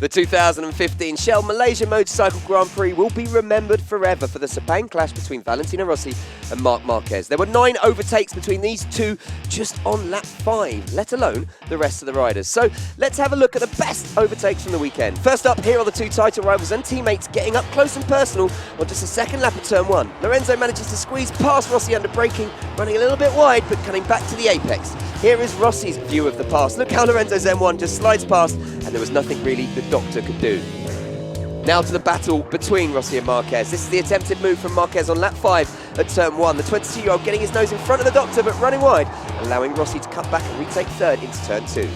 The 2015 Shell Malaysia Motorcycle Grand Prix will be remembered forever for the Sepang clash between Valentino Rossi and Marc Marquez. There were 9 overtakes between these two just on lap 5, let alone the rest of the riders. So let's have a look at the best overtakes from the weekend. First up, here are the two title rivals and teammates getting up close and personal on just the second lap of turn 1. Lorenzo manages to squeeze past Rossi under braking, running a little bit wide but coming back to the apex. Here is Rossi's view of the pass. Look how Lorenzo's M1 just slides past and there was nothing really the doctor could do. Now to the battle between Rossi and Marquez. This is the attempted move from Marquez on lap 5 at turn 1. The 22-year-old getting his nose in front of the doctor but running wide, allowing Rossi to cut back and retake third into turn 2.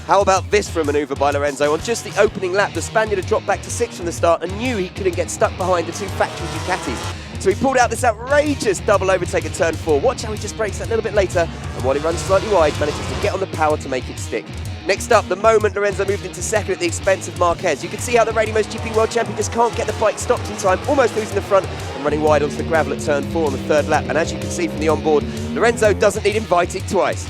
How about this for a manoeuvre by Lorenzo? On just the opening lap, the Spaniard had dropped back to 6th from the start and knew he couldn't get stuck behind the two factory Ducatis. So he pulled out this outrageous double overtake at turn 4. Watch how he just brakes that little bit later, and while he runs slightly wide, manages to get on the power to make it stick. Next up, the moment Lorenzo moved into second at the expense of Marquez. You can see how the reigning MotoGP World Champion just can't get the bike stopped in time, almost losing the front and running wide onto the gravel at turn 4 on the third lap. And as you can see from the onboard, Lorenzo doesn't need inviting twice.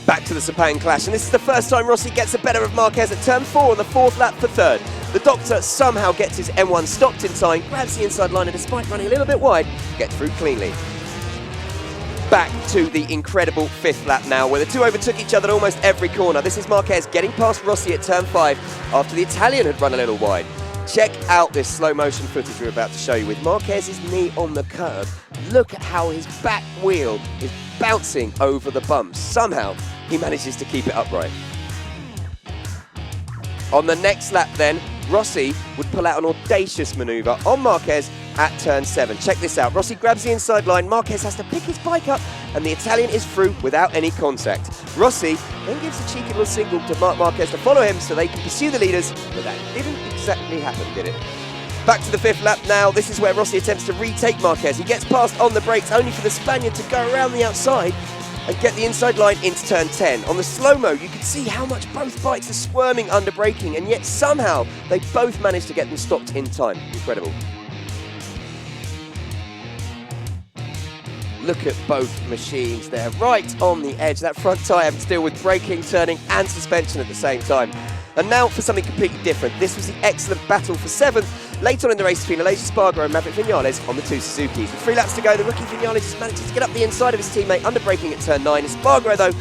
Back to the Sepang clash, and this is the first time Rossi gets the better of Marquez at turn 4 on the 4th lap for third. The doctor somehow gets his M1 stopped in time, grabs the inside line and despite running a little bit wide, gets through cleanly. Back to the incredible 5th lap now, where the two overtook each other at almost every corner. This is Marquez getting past Rossi at turn 5 after the Italian had run a little wide. Check out this slow motion footage we're about to show you with Marquez's knee on the curb. Look at how his back wheel is bouncing over the bumps. Somehow he manages to keep it upright. On the next lap then, Rossi would pull out an audacious manoeuvre on Marquez at turn 7. Check this out. Rossi grabs the inside line, Marquez has to pick his bike up, and the Italian is through without any contact. Rossi then gives a cheeky little signal to Marc Marquez to follow him so they can pursue the leaders, but that didn't exactly happen, did it? Back to the 5th lap now. This is where Rossi attempts to retake Marquez. He gets past on the brakes, only for the Spaniard to go around the outside and get the inside line into turn 10. On the slow-mo, you can see how much both bikes are squirming under braking, and yet somehow they both managed to get them stopped in time. Incredible. Look at both machines there, right on the edge. That front tyre having to deal with braking, turning and suspension at the same time. And now for something completely different. This was the excellent battle for 7th. Later on in the race between Aleix Espargaro and Maverick Viñales on the two Suzukis. With 3 laps to go, the rookie Viñales just manages to get up the inside of his teammate under braking at turn 9. Espargaro, though,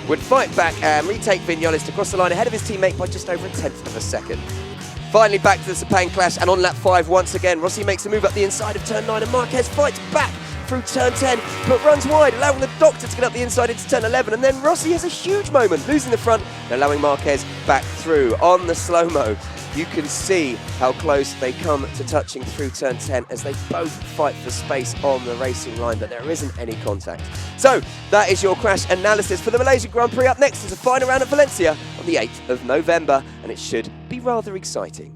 would fight back and retake Viñales to cross the line ahead of his teammate by just over 1/10 of a second. Finally back to the Sepang clash, and on lap 5 once again, Rossi makes a move up the inside of turn 9 and Marquez fights back through turn 10, but runs wide, allowing the doctor to get up the inside into turn 11, and then Rossi has a huge moment, losing the front and allowing Marquez back through. On the slow-mo, you can see how close they come to touching through turn 10 as they both fight for space on the racing line, but there isn't any contact. So, that is your crash analysis for the Malaysia Grand Prix. Up next is a final round at Valencia on the 8th of November, and it should be rather exciting.